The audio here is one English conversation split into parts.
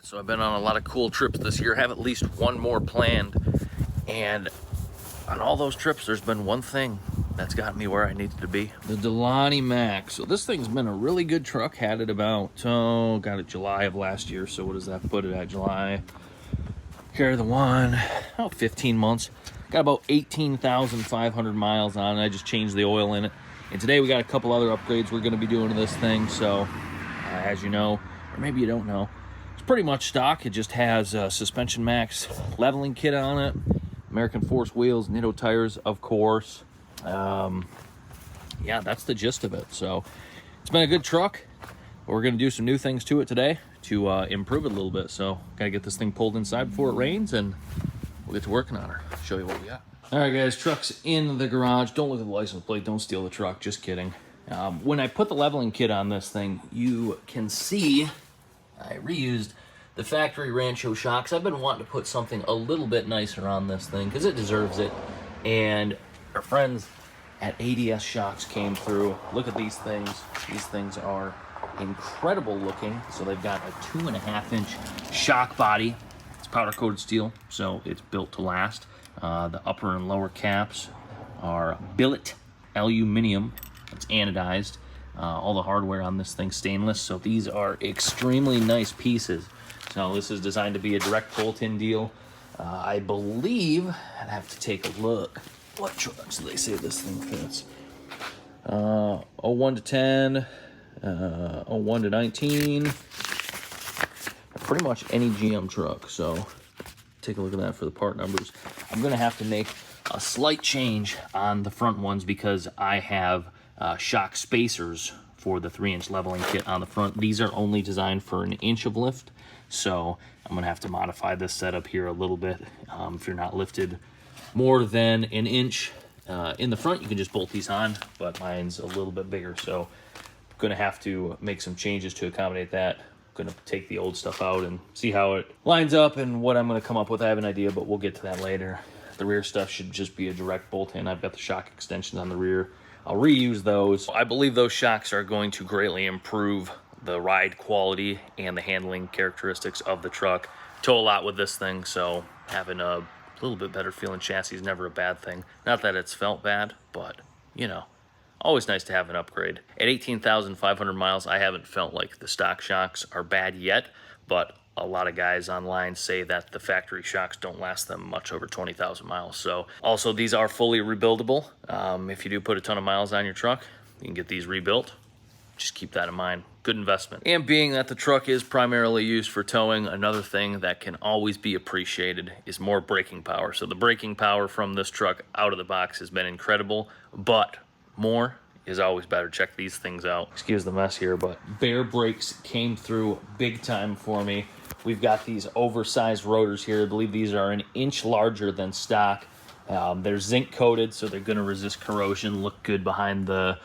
So I've been on a lot of cool trips this year, have at least one more planned, and on all those trips there's been one thing that's got me where I needed to be. The Denali Max. So this thing's been a really good truck. Had it about, got it July of last year, so what does that put it at? July, carry the one, about 15 months. Got about 18,500 miles on it. I just changed the oil in it. And today we got a couple other upgrades we're gonna be doing to this thing. So as you know, or maybe you don't know, it's pretty much stock. It just has a Suspension Max leveling kit on it, American Force wheels, Nitto tires, of course. Yeah, that's the gist of it. So it's been a good truck. We're gonna do some new things to it today to improve it a little bit. So gotta get this thing pulled inside before it rains, and we'll get to working on her. Show you what we got. All right, guys, truck's in the garage. Don't look at the license plate. Don't steal the truck. Just kidding. When I put the leveling kit on this thing, you can see I reused the factory Rancho shocks. I've been wanting to put something a little bit nicer on this thing because it deserves it. And our friends at ADS Shocks came through. Look at these things. These things are incredible looking. So they've got a 2.5-inch shock body. It's powder coated steel, so it's built to last. The upper and lower caps are billet aluminum. It's anodized. All the hardware on this thing stainless, so these are extremely nice pieces. So this is designed to be a direct bolt-in deal. I believe, I'd have to take a look. What trucks do they say this thing fits? 01 to 10, 01 to 19. Pretty much any GM truck, so take a look at that for the part numbers. I'm gonna have to make a slight change on the front ones because I have shock spacers for the 3-inch leveling kit on the front. These are only designed for 1 inch of lift, so I'm gonna have to modify this setup here a little bit. If you're not lifted more than 1 inch in the front, you can just bolt these on, but mine's a little bit bigger, so I'm gonna have to make some changes to accommodate that. I'm gonna take the old stuff out and see how it lines up and what I'm gonna come up with. I have an idea, but we'll get to that later. The rear stuff should just be a direct bolt-in. I've got the shock extensions on the rear. I'll reuse those. I believe those shocks are going to greatly improve the ride quality and the handling characteristics of the truck. Tow a lot with this thing, so having a little bit better feeling chassis is never a bad thing. Not that it's felt bad, but you know, always nice to have an upgrade. At 18,500 miles, I haven't felt like the stock shocks are bad yet, but a lot of guys online say that the factory shocks don't last them much over 20,000 miles. So also these are fully rebuildable. If you do put a ton of miles on your truck, you can get these rebuilt. Just keep that in mind. Good investment. And being that the truck is primarily used for towing, another thing that can always be appreciated is more braking power. So the braking power from this truck out of the box has been incredible, but more is always better. Check these things out. Excuse the mess here, but Baer brakes came through big time for me. We've got these oversized rotors here. I believe these are 1 inch larger than stock. They're zinc coated, so they're gonna resist corrosion, look good behind the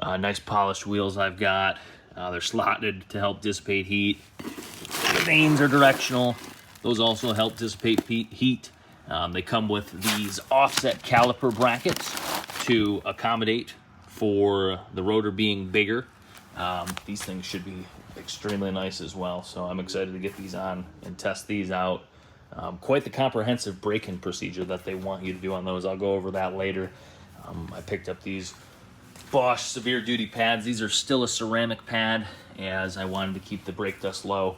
nice polished wheels I've got. They're slotted to help dissipate heat. The vanes are directional. Those also help dissipate heat. They come with these offset caliper brackets to accommodate for the rotor being bigger. These things should be extremely nice as well, so I'm excited to get these on and test these out. Quite the comprehensive braking procedure that they want you to do on those. I'll go over that later. I picked up these Bosch severe duty pads. These are still a ceramic pad as I wanted to keep the brake dust low.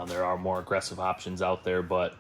There are more aggressive options out there, but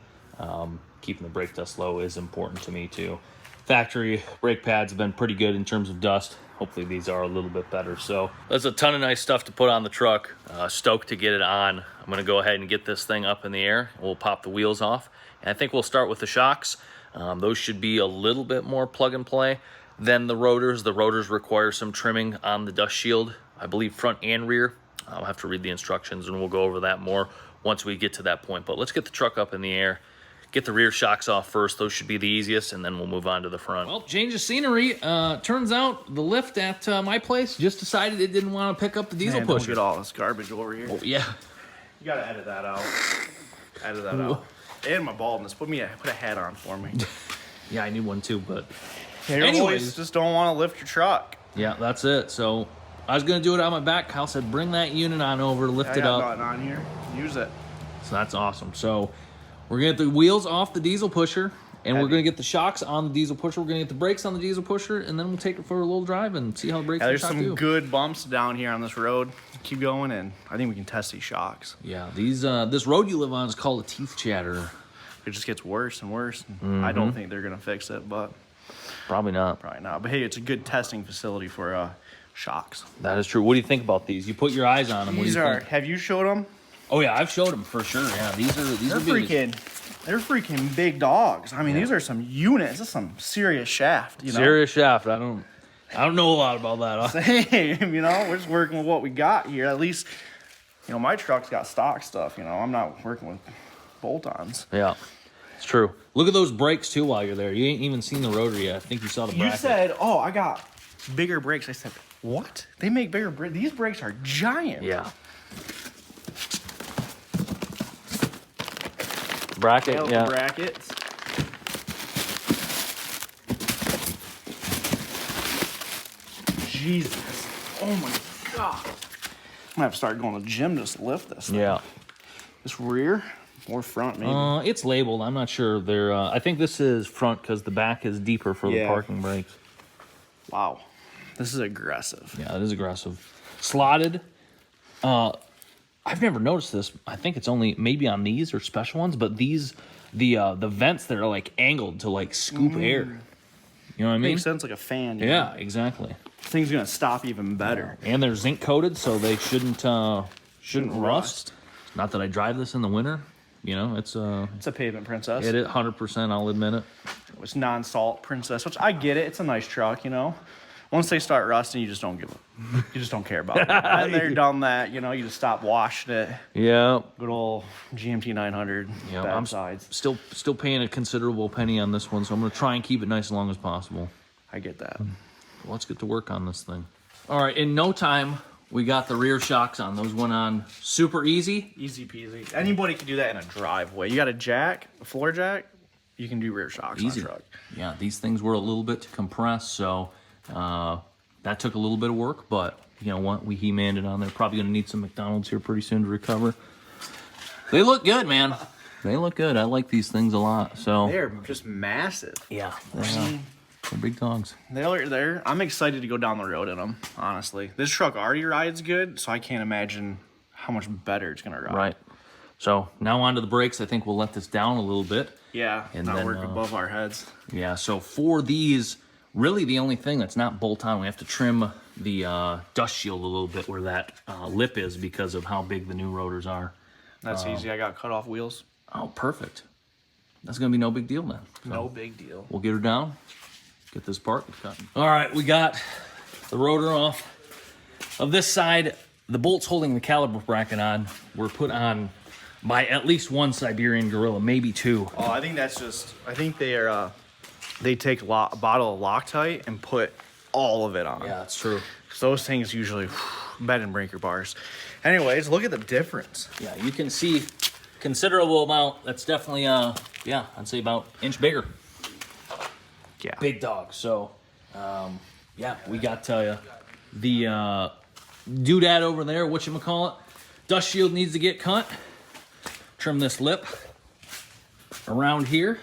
keeping the brake dust low is important to me too. Factory brake pads have been pretty good in terms of dust. Hopefully these are a little bit better. So there's a ton of nice stuff to put on the truck. Stoked to get it on. I'm gonna go ahead and get this thing up in the air. We'll pop the wheels off. And I think we'll start with the shocks. Those should be a little bit more plug and play than the rotors. The rotors require some trimming on the dust shield, I believe front and rear. I'll have to read the instructions and we'll go over that more once we get to that point. But let's get the truck up in the air. Get the rear shocks off first. Those should be the easiest, and then we'll move on to the front. Well, change of scenery. Turns out the lift at my place just decided it didn't want to pick up the diesel pusher. Don't get all this garbage over here. Oh, yeah. You gotta edit that out. Edit that out. And my baldness. Put a hat on for me. Yeah, I need one too, but anyways, just don't want to lift your truck. Yeah, that's it. So I was gonna do it on my back. Kyle said, bring that unit on over, lift it up. I got nothing on here. Use it. So that's awesome. So we're gonna get the wheels off the diesel pusher, and we're gonna get the shocks on the diesel pusher. We're gonna get the brakes on the diesel pusher, and then we'll take it for a little drive and see how the brakes. Yeah, there's some good bumps down here on this road. Keep going, and I think we can test these shocks. Yeah, these this road you live on is called a teeth chatterer. It just gets worse and worse. I don't think they're gonna fix it, but probably not. Probably not. But hey, it's a good testing facility for shocks. That is true. What do you think about these? You put your eyes on them. These are. Have you showed them? Oh yeah, I've showed them for sure. Yeah, these are they're freaking big dogs. I mean, these are some units. This is some serious shaft. You know? Serious shaft. I don't know a lot about that. Same. You know, we're just working with what we got here. At least, you know, my truck's got stock stuff. You know, I'm not working with bolt-ons. Yeah, it's true. Look at those brakes too while you're there. You ain't even seen the rotor yet. I think you saw the bracket. You said, "Oh, I got bigger brakes." I said, "What? They make bigger brakes? These brakes are giant." Yeah. Bracket, yeah. Brackets. Jesus. Oh my God. I'm gonna have to start going to the gym just to lift this thing. Yeah. This rear or front, maybe? It's labeled. I'm not sure. They're. I think this is front because the back is deeper for the parking brakes. Wow. This is aggressive. Yeah, it is aggressive. Slotted. I've never noticed this. I think it's only maybe on these or special ones, but these, the vents that are like angled to like scoop air. You know what I mean? Makes sense, like a fan. Yeah, exactly. This thing's gonna stop even better. And they're zinc coated, so they shouldn't rust. Not that I drive this in the winter. You know, it's a pavement princess. It is 100%. I'll admit it. It's non-salt princess, which I get it. It's a nice truck, you know. Once they start rusting, you just don't give them. You just don't care about it. And they're done that, you know. You just stop washing it. Yeah. Good old GMT 900. Yeah. Bad I'm sides. still paying a considerable penny on this one, so I'm gonna try and keep it nice as long as possible. I get that. Let's get to work on this thing. All right. In no time, we got the rear shocks on. Those went on super easy. Easy peasy. Anybody can do that in a driveway. You got a jack, a floor jack. You can do rear shocks on a truck. Yeah. These things were a little bit to compress, so. That took a little bit of work, but you know what? We He-Manned it on there. Probably gonna need some McDonald's here pretty soon to recover. They look good, man. They look good. I like these things a lot. So they're just massive. Yeah, they're big dogs. They're. I'm excited to go down the road in them. Honestly, this truck already rides good, so I can't imagine how much better it's gonna ride. Right. So now onto the brakes. I think we'll let this down a little bit. Yeah, and not work above our heads. Yeah. So for these. Really, the only thing that's not bolt-on, we have to trim the dust shield a little bit where that lip is because of how big the new rotors are. That's easy. I got cut-off wheels. Oh, perfect. That's going to be no big deal then. So no big deal. We'll get her down, get this part cut. All right, we got the rotor off. Of this side, the bolts holding the caliper bracket on were put on by at least one Siberian Gorilla, maybe two. Oh, I think that's just, I think they are... They take a bottle of Loctite and put all of it on. Yeah, that's true. So those things usually bed and breaker bars. Anyways, look at the difference. Yeah, you can see considerable amount. That's definitely, yeah, I'd say about an inch bigger. Yeah. Big dog. So, yeah, we got the doodad over there, whatchamacallit. Dust shield needs to get cut. Trim this lip around here.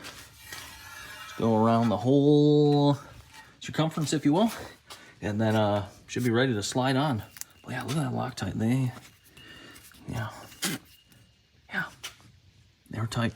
Go around the whole circumference, if you will, and then should be ready to slide on. But yeah, look at that Loctite. Yeah, they're tight.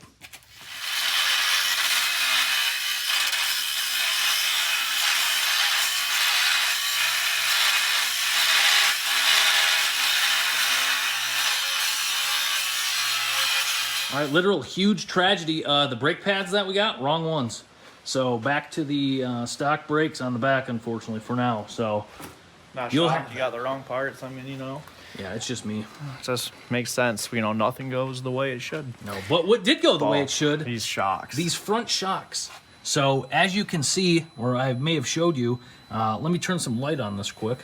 All right, literal huge tragedy. The brake pads that we got, wrong ones. So back to the stock brakes on the back, unfortunately, for now. So not shocked you got the wrong parts. I mean, you know. Yeah, it's just me. It just makes sense. You know, nothing goes the way it should. No, but what did go the way it should? These shocks. These front shocks. So as you can see, or I may have showed you, let me turn some light on this quick.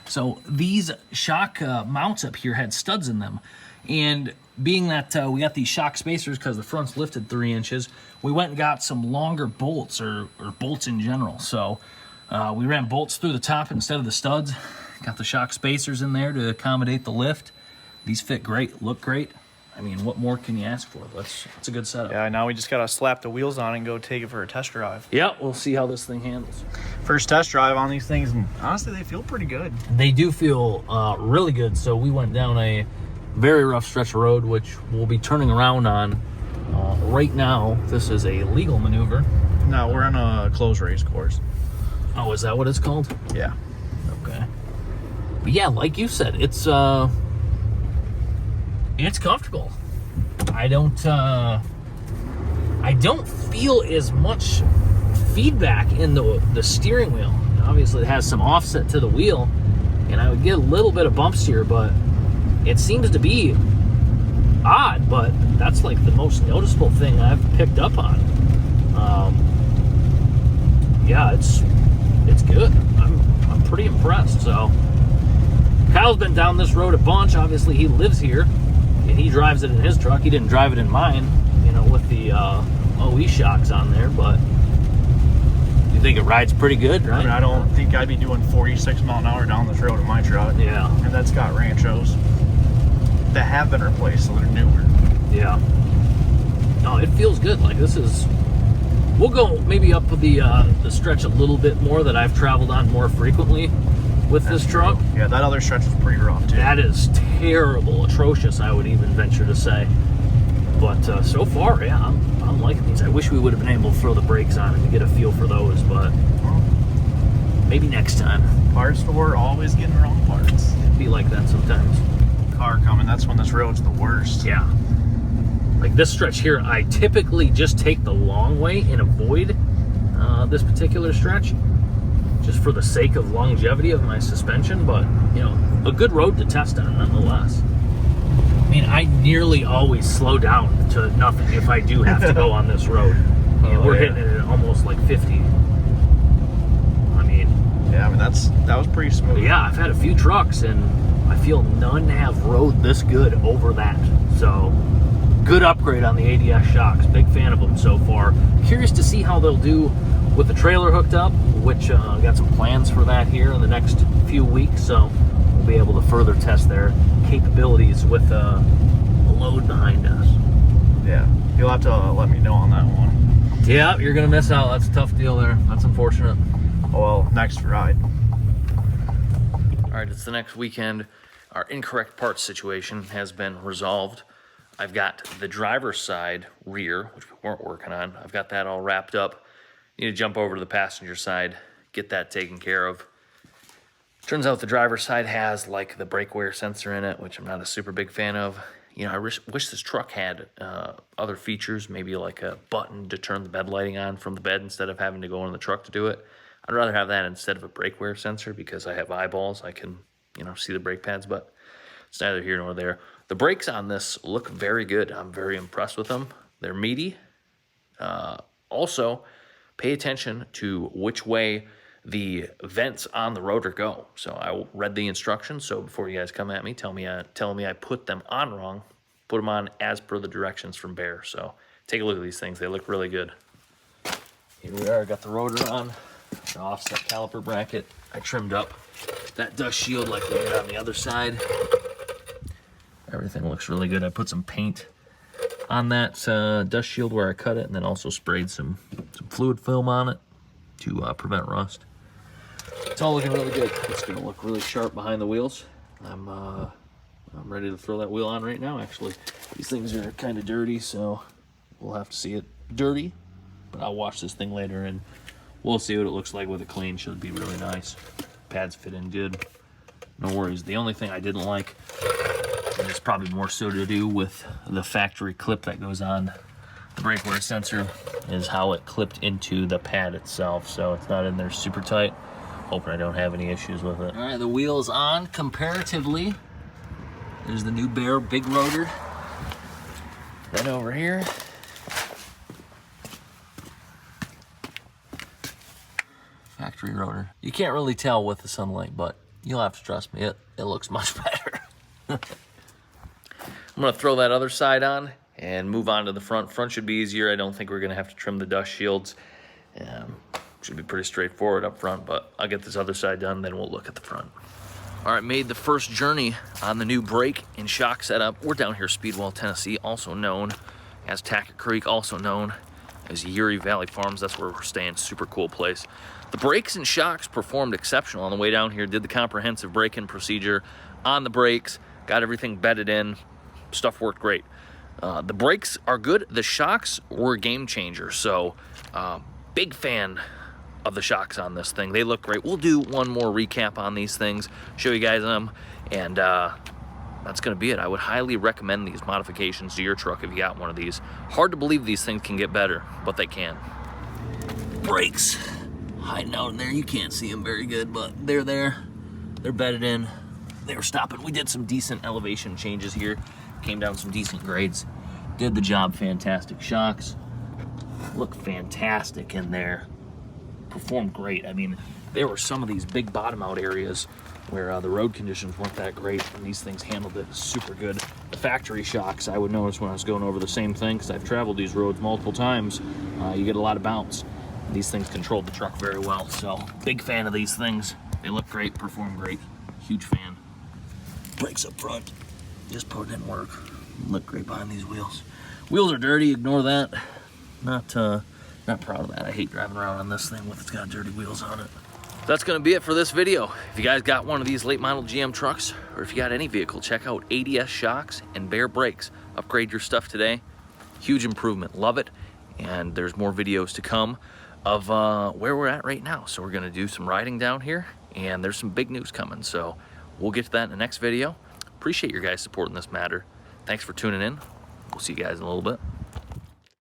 So these shock mounts up here had studs in them. And being that we got these shock spacers because the front's lifted 3 inches, we went and got some longer bolts or bolts in general. So we ran bolts through the top instead of the studs. Got the shock spacers in there to accommodate the lift. These fit great, look great. I mean, what more can you ask for? It's a good setup. Yeah, now we just got to slap the wheels on and go take it for a test drive. Yeah, we'll see how this thing handles. First test drive on these things, and honestly, they feel pretty good. They do feel really good. So we went down a very rough stretch of road, which we'll be turning around on right now. This is a legal maneuver. No, we're on a closed race course. Oh, is that what it's called? Yeah. Okay. But yeah, like you said, it's comfortable. I don't feel as much feedback in the steering wheel. Obviously, it has some offset to the wheel, and I would get a little bit of bumps here, but it seems to be odd. But that's like the most noticeable thing I've picked up on. Yeah, it's good. I'm pretty impressed. So Kyle's been down this road a bunch. Obviously, he lives here, and he drives it in his truck. He didn't drive it in mine, you know, with the OE shocks on there. But you think it rides pretty good, right? I mean, I don't think I'd be doing 46 mile an hour down this road in my truck. Yeah. And that's got ranchos that have been replaced, so they're newer. Yeah. No, it feels good. Like, this is... We'll go maybe up the stretch a little bit more that I've traveled on more frequently with this truck. Yeah, that other stretch was pretty rough, too. That is terrible, atrocious, I would even venture to say. But so far, yeah, I'm liking these. I wish we would have been able to throw the brakes on it to get a feel for those, but maybe next time. Parts store, always getting wrong parts. It'd be like that sometimes. Car coming, that's when this road's the worst. Yeah. Like this stretch here, I typically just take the long way and avoid this particular stretch, just for the sake of longevity of my suspension. But, you know, a good road to test on nonetheless. I mean, I nearly always slow down to nothing if I do have to go on this road. And we're hitting it at almost like 50. I mean... Yeah, I mean, that was pretty smooth. Yeah, I've had a few trucks, and I feel none have rode this good over that. So... good upgrade on the ADS shocks. Big fan of them so far. Curious to see how they'll do with the trailer hooked up, which got some plans for that here in the next few weeks. So we'll be able to further test their capabilities with the load behind us. Yeah, you'll have to let me know on that one. Yeah, you're gonna miss out. That's a tough deal there. That's unfortunate. Well, next ride. All right, it's the next weekend. Our incorrect parts situation has been resolved. I've got the driver's side rear, which we weren't working on. I've got that all wrapped up. Need to jump over to the passenger side, get that taken care of. Turns out the driver's side has like the brake wear sensor in it, which I'm not a super big fan of. You know, I wish this truck had other features, maybe like a button to turn the bed lighting on from the bed instead of having to go in the truck to do it. I'd rather have that instead of a brake wear sensor because I have eyeballs. I can, you know, see the brake pads, but it's neither here nor there. The brakes on this look very good. I'm very impressed with them. They're meaty. Also, pay attention to which way the vents on the rotor go. So I read the instructions, so before you guys come at me, telling me I put them on wrong, put them on as per the directions from Baer. So take a look at these things. They look really good. Here we are. Got the rotor on, the offset caliper bracket. I trimmed up that dust shield like we did on the other side. Everything looks really good. I put some paint on that dust shield where I cut it, and then also sprayed some fluid film on it to prevent rust. It's all looking really good. It's gonna look really sharp behind the wheels. I'm ready to throw that wheel on right now, actually. These things are kind of dirty, so we'll have to see it dirty, but I'll wash this thing later, and we'll see what it looks like with it clean. Should be really nice. Pads fit in good. No worries. The only thing I didn't like, and it's probably more so to do with the factory clip that goes on the brake wear sensor, is how it clipped into the pad itself. So it's not in there super tight. Hoping I don't have any issues with it. All right, the wheel's on comparatively. There's the new Baer Big Rotor. Then over here, factory rotor. You can't really tell with the sunlight, but you'll have to trust me, it looks much better. I'm gonna throw that other side on and move on to the front. Front should be easier. I don't think we're gonna have to trim the dust shields. Should be pretty straightforward up front, but I'll get this other side done, then we'll look at the front. All right, made the first journey on the new brake and shock setup. We're down here Speedwell, Tennessee, also known as Tackett Creek, also known as Erie Valley Farms. That's where we're staying. Super cool place. The brakes and shocks performed exceptional on the way down here. Did the comprehensive braking procedure on the brakes, got everything bedded in. Stuff worked great. The brakes are good. The shocks were a game changer. So big fan of the shocks on this thing. They look great. We'll do one more recap on these things, show you guys them, and that's gonna be it. I would highly recommend these modifications to your truck if you got one of these. Hard to believe these things can get better, but they can. Brakes hiding out in there. You can't see them very good, but they're there. They're bedded in. They were stopping. We did some decent elevation changes here. Came down some decent grades. Did the job fantastic. Shocks look fantastic in there. Performed great. I mean, there were some of these big bottom out areas where the road conditions weren't that great, and these things handled it super good. The factory shocks, I would notice when I was going over the same thing, because I've traveled these roads multiple times, you get a lot of bounce. These things controlled the truck very well, so big fan of these things. They look great, perform great. Huge fan. Brakes up front. This part didn't work. Look great behind these wheels. Wheels are dirty, ignore that. Not proud of that. I hate driving around on this thing with it's got dirty wheels on it. That's gonna be it for this video. If you guys got one of these late model GM trucks, or if you got any vehicle, check out ADS Shocks and Baer Brakes. Upgrade your stuff today. Huge improvement, love it. And there's more videos to come of where we're at right now. So we're gonna do some riding down here, and there's some big news coming. So we'll get to that in the next video. Appreciate your guys supporting this matter. Thanks for tuning in. We'll see you guys in a little bit.